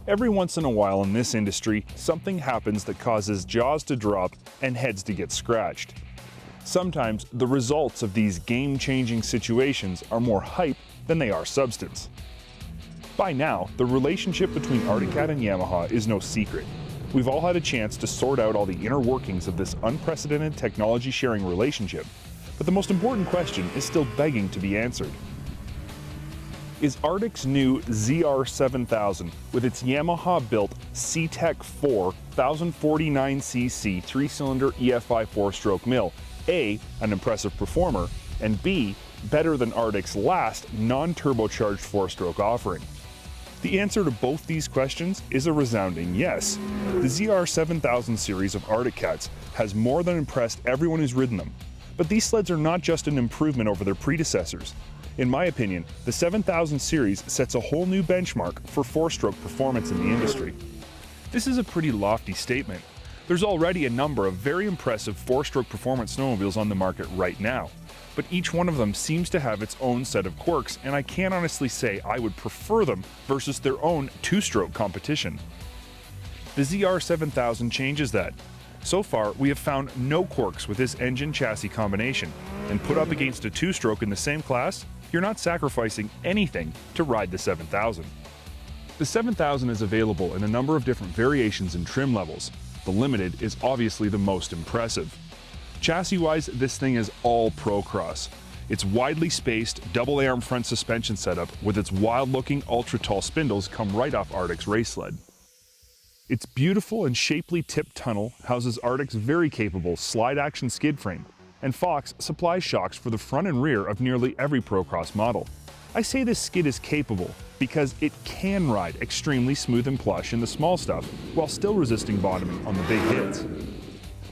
Every once in a while in this industry, something happens that causes jaws to drop and heads to get scratched. Sometimes the results of these game-changing situations are more hype than they are substance. By now, the relationship between Arctic Cat and Yamaha is no secret. We've all had a chance to sort out all the inner workings of this unprecedented technology-sharing relationship, but the most important question is still begging to be answered. Is Arctic's new ZR7000 with its Yamaha-built CTEC 4 1049cc 3-cylinder EFI 4-stroke mill A, an impressive performer, and B, better than Arctic's last non-turbocharged 4-stroke offering? The answer to both these questions is a resounding yes. The ZR7000 series of Arctic Cats has more than impressed everyone who's ridden them. But these sleds are not just an improvement over their predecessors. In my opinion, the 7000 series sets a whole new benchmark for 4-stroke performance in the industry. This is a pretty lofty statement. There's already a number of very impressive 4-stroke performance snowmobiles on the market right now, but each one of them seems to have its own set of quirks, and I can't honestly say I would prefer them versus their own 2-stroke competition. The ZR7000 changes that. So far, we have found no quirks with this engine-chassis combination, and put up against a 2-stroke in the same class, you're not sacrificing anything to ride the 7000. The 7000 is available in a number of different variations and trim levels. The Limited is obviously the most impressive. Chassis-wise, this thing is all Procross. Its widely spaced double-arm front suspension setup with its wild-looking ultra-tall spindles come right off Arctic's race sled. Its beautiful and shapely tipped tunnel houses Arctic's very capable slide-action skid frame, and Fox supplies shocks for the front and rear of nearly every Procross model. I say this skid is capable because it can ride extremely smooth and plush in the small stuff while still resisting bottoming on the big hits.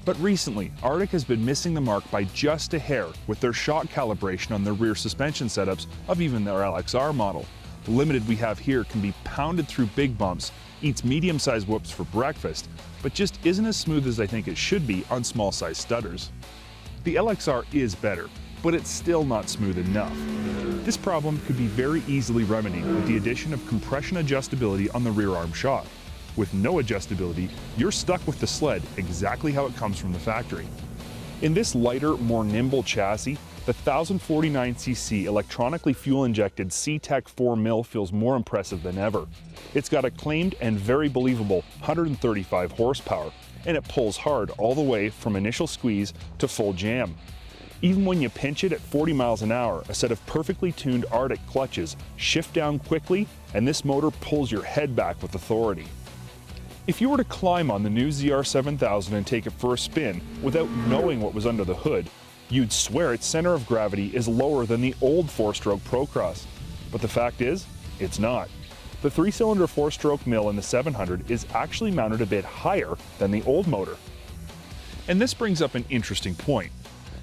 But recently, Arctic has been missing the mark by just a hair with their shock calibration on their rear suspension setups of even their LXR model. The Limited we have here can be pounded through big bumps, eats medium-sized whoops for breakfast, but just isn't as smooth as I think it should be on small-sized studders. The LXR is better, but it's still not smooth enough. This problem could be very easily remedied with the addition of compression adjustability on the rear arm shock. With no adjustability, you're stuck with the sled exactly how it comes from the factory. In this lighter, more nimble chassis, the 1049cc electronically fuel-injected CTEC 4 mill feels more impressive than ever. It's got a claimed and very believable 135 horsepower, and it pulls hard all the way from initial squeeze to full jam. Even when you pinch it at 40 miles an hour, a set of perfectly tuned Arctic clutches shift down quickly, and this motor pulls your head back with authority. If you were to climb on the new ZR7000 and take it for a spin without knowing what was under the hood, you'd swear its center of gravity is lower than the old 4-stroke Procross. But the fact is, it's not. The 3-cylinder 4-stroke mill in the 700 is actually mounted a bit higher than the old motor. And this brings up an interesting point.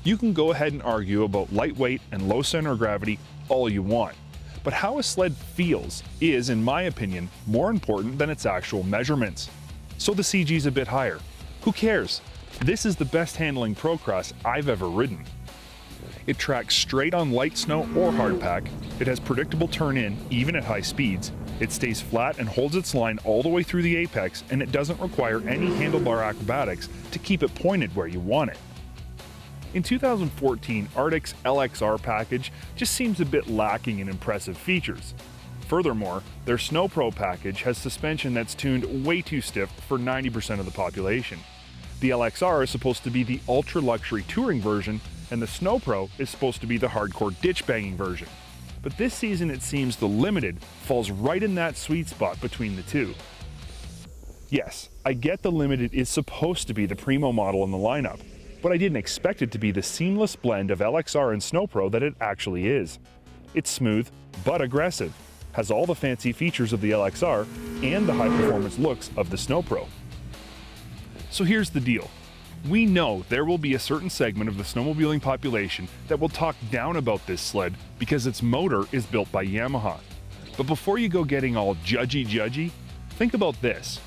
You can go ahead and argue about lightweight and low center of gravity all you want, but how a sled feels is, in my opinion, more important than its actual measurements. So the CG's a bit higher. Who cares? This is the best handling Procross I've ever ridden. It tracks straight on light snow or hardpack, it has predictable turn-in even at high speeds, it stays flat and holds its line all the way through the apex, and it doesn't require any handlebar acrobatics to keep it pointed where you want it. In 2014, Arctic's LXR package just seems a bit lacking in impressive features. Furthermore, their SnoPro package has suspension that's tuned way too stiff for 90% of the population. The LXR is supposed to be the ultra-luxury touring version, and the SnoPro is supposed to be the hardcore ditch-banging version. But this season it seems the Limited falls right in that sweet spot between the two. Yes, I get the Limited is supposed to be the primo model in the lineup, but I didn't expect it to be the seamless blend of LXR and SnoPro that it actually is. It's smooth, but aggressive, has all the fancy features of the LXR, and the high-performance looks of the SnoPro. So here's the deal. We know there will be a certain segment of the snowmobiling population that will talk down about this sled because its motor is built by Yamaha. But before you go getting all judgy, think about this.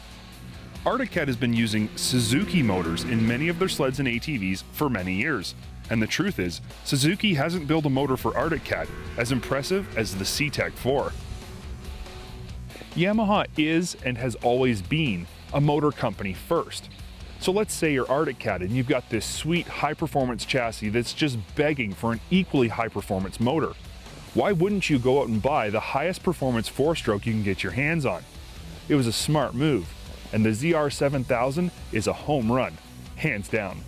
Arctic Cat has been using Suzuki motors in many of their sleds and ATVs for many years. And the truth is, Suzuki hasn't built a motor for Arctic Cat as impressive as the CTEC 4. Yamaha is and has always been a motor company first. So let's say you're Arctic Cat and you've got this sweet high-performance chassis that's just begging for an equally high-performance motor. Why wouldn't you go out and buy the highest performance 4-stroke you can get your hands on? It was a smart move, and the XF7000 is a home run, hands down.